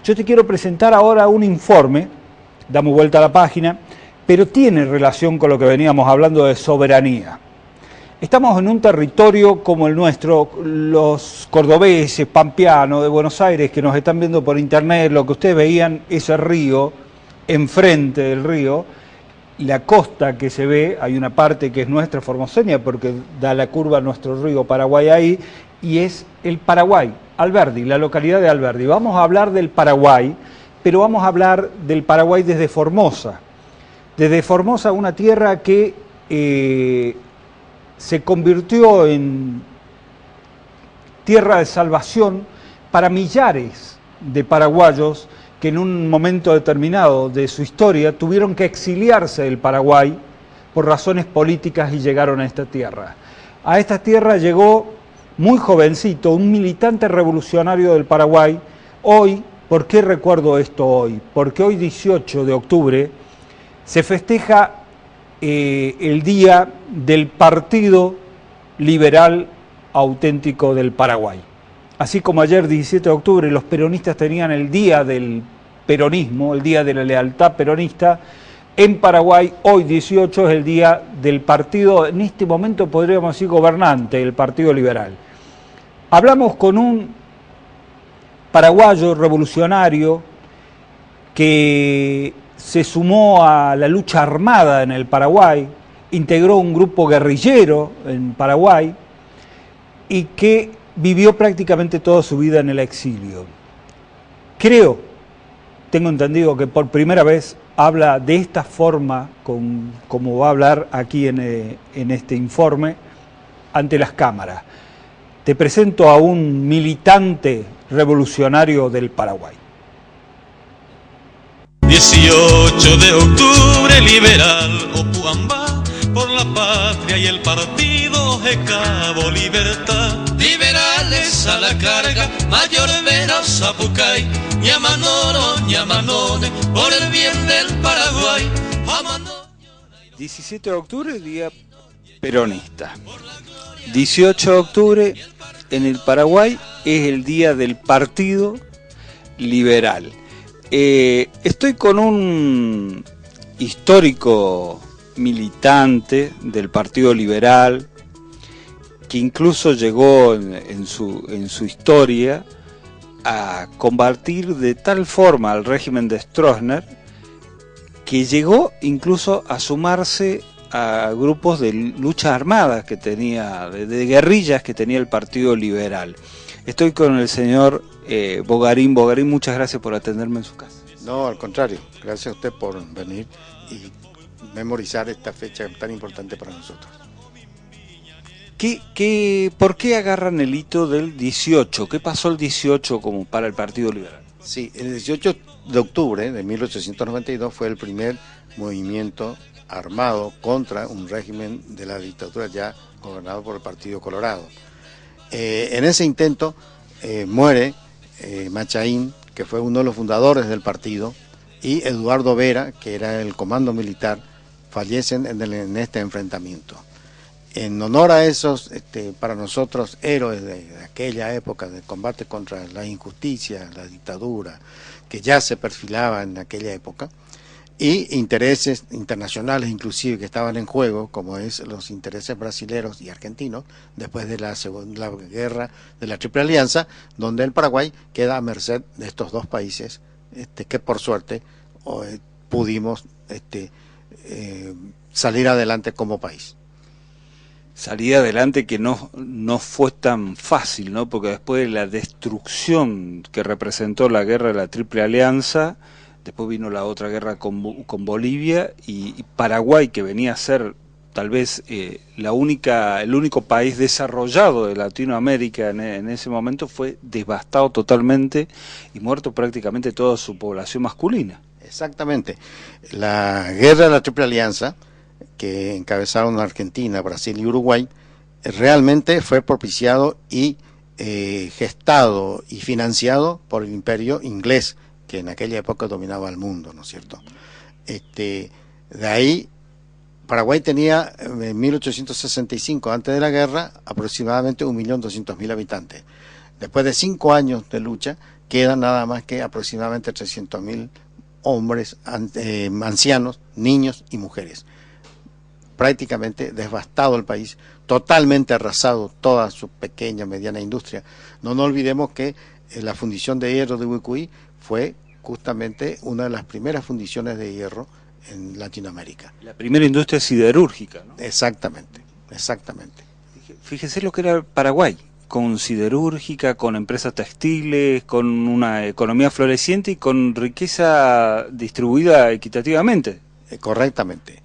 Yo te quiero presentar ahora un informe, damos vuelta a la página, pero tiene relación con lo que veníamos hablando de soberanía. Estamos en un territorio como el nuestro, los cordobeses, pampeanos de Buenos Aires, que nos están viendo por internet, lo que ustedes veían, ese río, enfrente del río, la costa que se ve, hay una parte que es nuestra formoseña, porque da la curva a nuestro río Paraguay ahí, y es el Paraguay, Alberdi, la localidad de Alberdi. Vamos a hablar del Paraguay, pero vamos a hablar del Paraguay desde Formosa. Desde Formosa, una tierra que se convirtió en tierra de salvación para millares de paraguayos que en un momento determinado de su historia tuvieron que exiliarse del Paraguay por razones políticas y llegaron a esta tierra. A esta tierra llegó muy jovencito, un militante revolucionario del Paraguay. Hoy, ¿por qué recuerdo esto hoy? Porque hoy, 18 de octubre, se festeja el Día del Partido Liberal Auténtico del Paraguay. Así como ayer, 17 de octubre, los peronistas tenían el Día del Peronismo, el Día de la Lealtad Peronista, en Paraguay, hoy 18 es el Día del Partido, en este momento podríamos decir gobernante, el Partido Liberal. Hablamos con un paraguayo revolucionario que se sumó a la lucha armada en el Paraguay, integró un grupo guerrillero en Paraguay y que vivió prácticamente toda su vida en el exilio. Tengo entendido que por primera vez habla de esta forma, como va a hablar aquí en este informe, ante las cámaras. Te presento a un militante revolucionario del Paraguay. 18 de octubre, liberal Opuamba, por la patria y el partido de Cabo Libertad. Liberales a la carga, mayor menos Zapucay, Ñamanone, por el bien del Paraguay. 17 de octubre, día peronista. 18 de octubre en el Paraguay es el día del Partido Liberal. Estoy con un histórico militante del Partido Liberal que incluso llegó en su historia a combatir de tal forma al régimen de Stroessner que llegó incluso a sumarse a grupos de luchas armadas que tenía, de guerrillas que tenía el Partido Liberal. Estoy con el señor Bogarín. Bogarín, muchas gracias por atenderme en su casa. No, al contrario, gracias a usted por venir y memorizar esta fecha tan importante para nosotros. ¿Por qué agarran el hito del 18? ¿Qué pasó el 18 como para el Partido Liberal? Sí, el 18 de octubre de 1892 fue el primer movimiento armado contra un régimen de la dictadura ya gobernado por el Partido Colorado. En ese intento muere Machaín, que fue uno de los fundadores del partido, y Eduardo Vera, que era el comando militar, fallecen en este enfrentamiento. En honor a esos, para nosotros, héroes de aquella época de combate contra la injusticia, la dictadura, que ya se perfilaba en aquella época, y intereses internacionales inclusive que estaban en juego, como es los intereses brasileños y argentinos, después de la guerra de la Triple Alianza, donde el Paraguay queda a merced de estos dos países, que por suerte pudimos salir adelante como país. Salir adelante que no fue tan fácil, ¿no? Porque después de la destrucción que representó la guerra de la Triple Alianza, después vino la otra guerra con Bolivia y Paraguay, que venía a ser tal vez el único país desarrollado de Latinoamérica en ese momento, fue devastado totalmente y muerto prácticamente toda su población masculina. Exactamente. La guerra de la Triple Alianza, que encabezaron Argentina, Brasil y Uruguay, realmente fue propiciado y gestado y financiado por el imperio inglés, que en aquella época dominaba el mundo, ¿no es cierto? De ahí, Paraguay tenía en 1865, antes de la guerra, aproximadamente 1.200.000 habitantes. Después de 5 años de lucha, quedan nada más que aproximadamente 300.000 hombres, ancianos, niños y mujeres. Prácticamente devastado el país, totalmente arrasado toda su pequeña, mediana industria. No nos olvidemos que la fundición de hierro de Ubicuy fue justamente una de las primeras fundiciones de hierro en Latinoamérica. La primera industria siderúrgica, ¿no? Exactamente, exactamente. Fíjese lo que era Paraguay, con siderúrgica, con empresas textiles, con una economía floreciente y con riqueza distribuida equitativamente. Correctamente.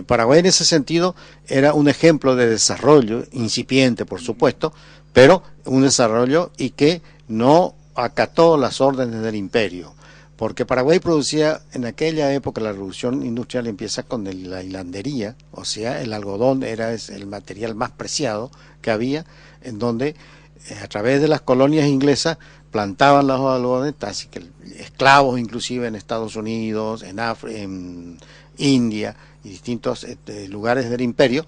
Paraguay en ese sentido era un ejemplo de desarrollo, incipiente por supuesto, pero un desarrollo y que no acató las órdenes del imperio, porque Paraguay producía en aquella época, la revolución industrial empieza con la hilandería, o sea, el algodón era el material más preciado que había, en donde a través de las colonias inglesas plantaban los algodones, así que esclavos inclusive en Estados Unidos, en India y distintos lugares del imperio,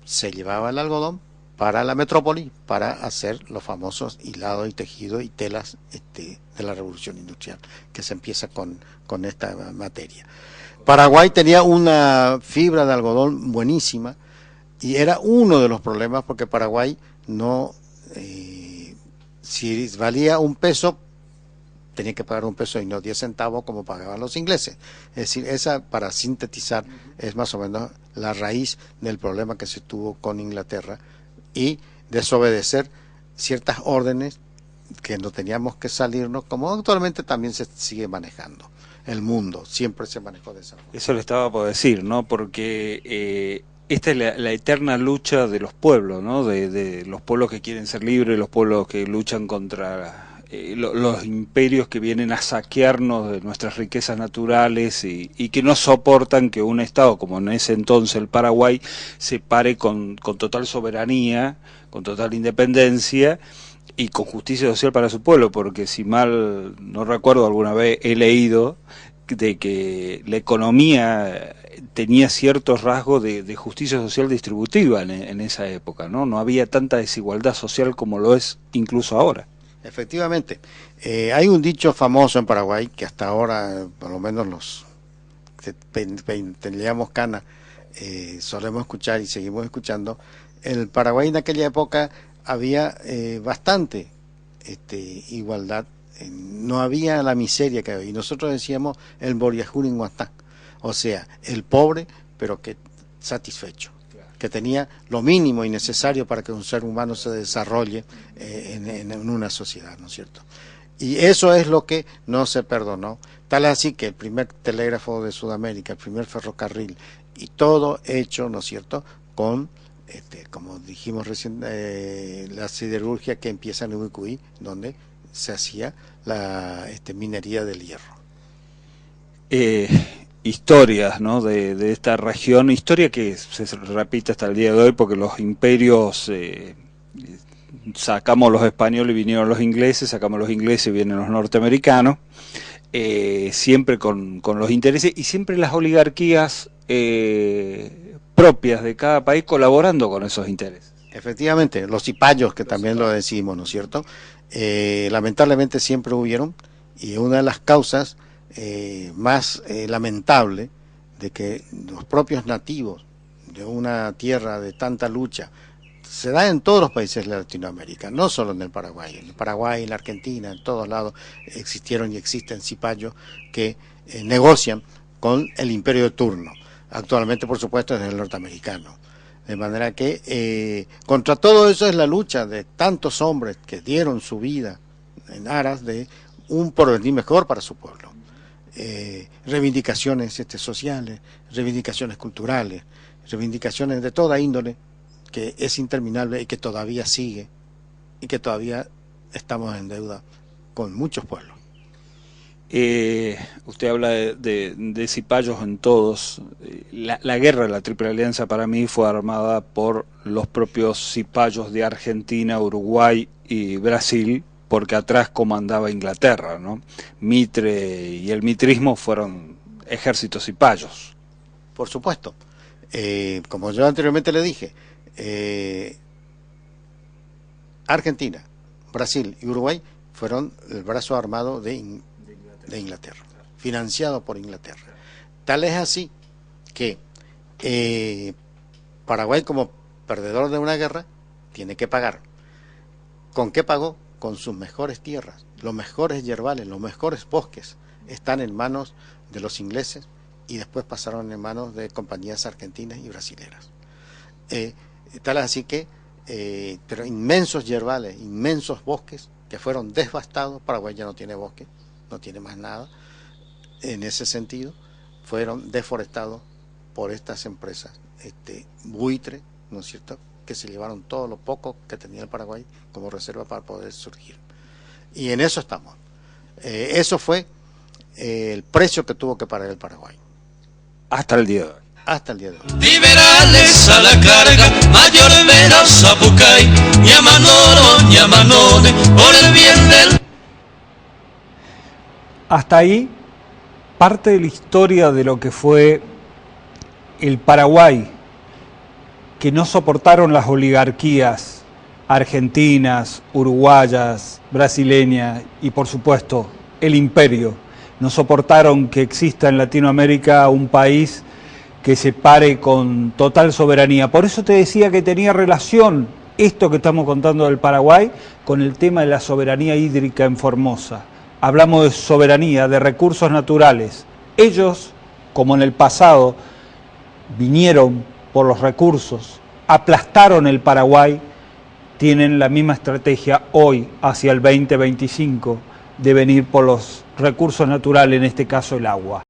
se llevaba el algodón para la metrópoli, para hacer los famosos hilados y tejidos y telas de la revolución industrial, que se empieza con esta materia. Paraguay tenía una fibra de algodón buenísima y era uno de los problemas porque Paraguay no, si valía un peso, tenía que pagar un peso y no 10 centavos como pagaban los ingleses. Es decir, esa, para sintetizar, es más o menos la raíz del problema que se tuvo con Inglaterra y desobedecer ciertas órdenes que no teníamos que salirnos, como actualmente también se sigue manejando. El mundo siempre se manejó de esa forma. Eso le estaba por decir, ¿no? Porque esta es la eterna lucha de los pueblos, ¿no? De los pueblos que quieren ser libres, los pueblos que luchan contra los imperios que vienen a saquearnos de nuestras riquezas naturales y que no soportan que un Estado como en ese entonces el Paraguay se pare con total soberanía, con total independencia y con justicia social para su pueblo, porque si mal no recuerdo, alguna vez he leído de que la economía tenía ciertos rasgos de justicia social distributiva en esa época, ¿no? No había tanta desigualdad social como lo es incluso ahora. Efectivamente, hay un dicho famoso en Paraguay que hasta ahora, por lo menos los que teníamos cana, solemos escuchar y seguimos escuchando. El Paraguay en aquella época había bastante igualdad, no había la miseria que había, y nosotros decíamos el Boriajuringuatá, o sea, el pobre pero que satisfecho, que tenía lo mínimo y necesario para que un ser humano se desarrolle en una sociedad, ¿no es cierto? Y eso es lo que no se perdonó, tal así que el primer telégrafo de Sudamérica, el primer ferrocarril, y todo hecho, ¿no es cierto?, con, como dijimos recién, la siderurgia que empieza en Ubicuy, donde se hacía la minería del hierro. Historias, ¿no?, de esta región, historia que se repite hasta el día de hoy porque los imperios, sacamos los españoles y vinieron los ingleses, sacamos los ingleses y vienen los norteamericanos, siempre con los intereses y siempre las oligarquías propias de cada país colaborando con esos intereses. Efectivamente, los cipayos, que también lo decimos, ¿no es cierto? Lamentablemente siempre hubieron, y una de las causas más lamentable de que los propios nativos de una tierra de tanta lucha se da en todos los países de Latinoamérica, no solo en el Paraguay, en la Argentina, en todos lados existieron y existen cipayos que negocian con el imperio de turno, actualmente por supuesto es el norteamericano, de manera que contra todo eso es la lucha de tantos hombres que dieron su vida en aras de un porvenir mejor para su pueblo. Reivindicaciones sociales, reivindicaciones culturales, reivindicaciones de toda índole, que es interminable y que todavía sigue y que todavía estamos en deuda con muchos pueblos. Usted habla de cipayos en todos. La guerra de la Triple Alianza para mí fue armada por los propios cipayos de Argentina, Uruguay y Brasil, porque atrás comandaba Inglaterra, ¿no? Mitre y el mitrismo fueron ejércitos cipayos. Por supuesto. Como yo anteriormente le dije, Argentina, Brasil y Uruguay fueron el brazo armado de Inglaterra, financiado por Inglaterra. Tal es así que Paraguay, como perdedor de una guerra, tiene que pagar. ¿Con qué pagó? Con sus mejores tierras, los mejores yerbales, los mejores bosques, están en manos de los ingleses y después pasaron en manos de compañías argentinas y brasileras. Tal es así que, pero inmensos yerbales, inmensos bosques que fueron devastados. Paraguay ya no tiene bosque, no tiene más nada. En ese sentido, fueron deforestados por estas empresas buitre, ¿no es cierto?, que se llevaron todo lo poco que tenía el Paraguay como reserva para poder surgir. Y en eso estamos. Eso fue el precio que tuvo que pagar el Paraguay. Hasta el día de hoy. Hasta el día de hoy. Liberales a la carga, mayor menos Zapucay, Ñamanoro, Ñamanone, por el bien del... Hasta ahí, parte de la historia de lo que fue el Paraguay, que no soportaron las oligarquías argentinas, uruguayas, brasileñas y por supuesto el imperio. No soportaron que exista en Latinoamérica un país que se pare con total soberanía. Por eso te decía que tenía relación esto que estamos contando del Paraguay con el tema de la soberanía hídrica en Formosa. Hablamos de soberanía, de recursos naturales. Ellos, como en el pasado, vinieron por los recursos, aplastaron el Paraguay, tienen la misma estrategia hoy hacia el 2025 de venir por los recursos naturales, en este caso el agua.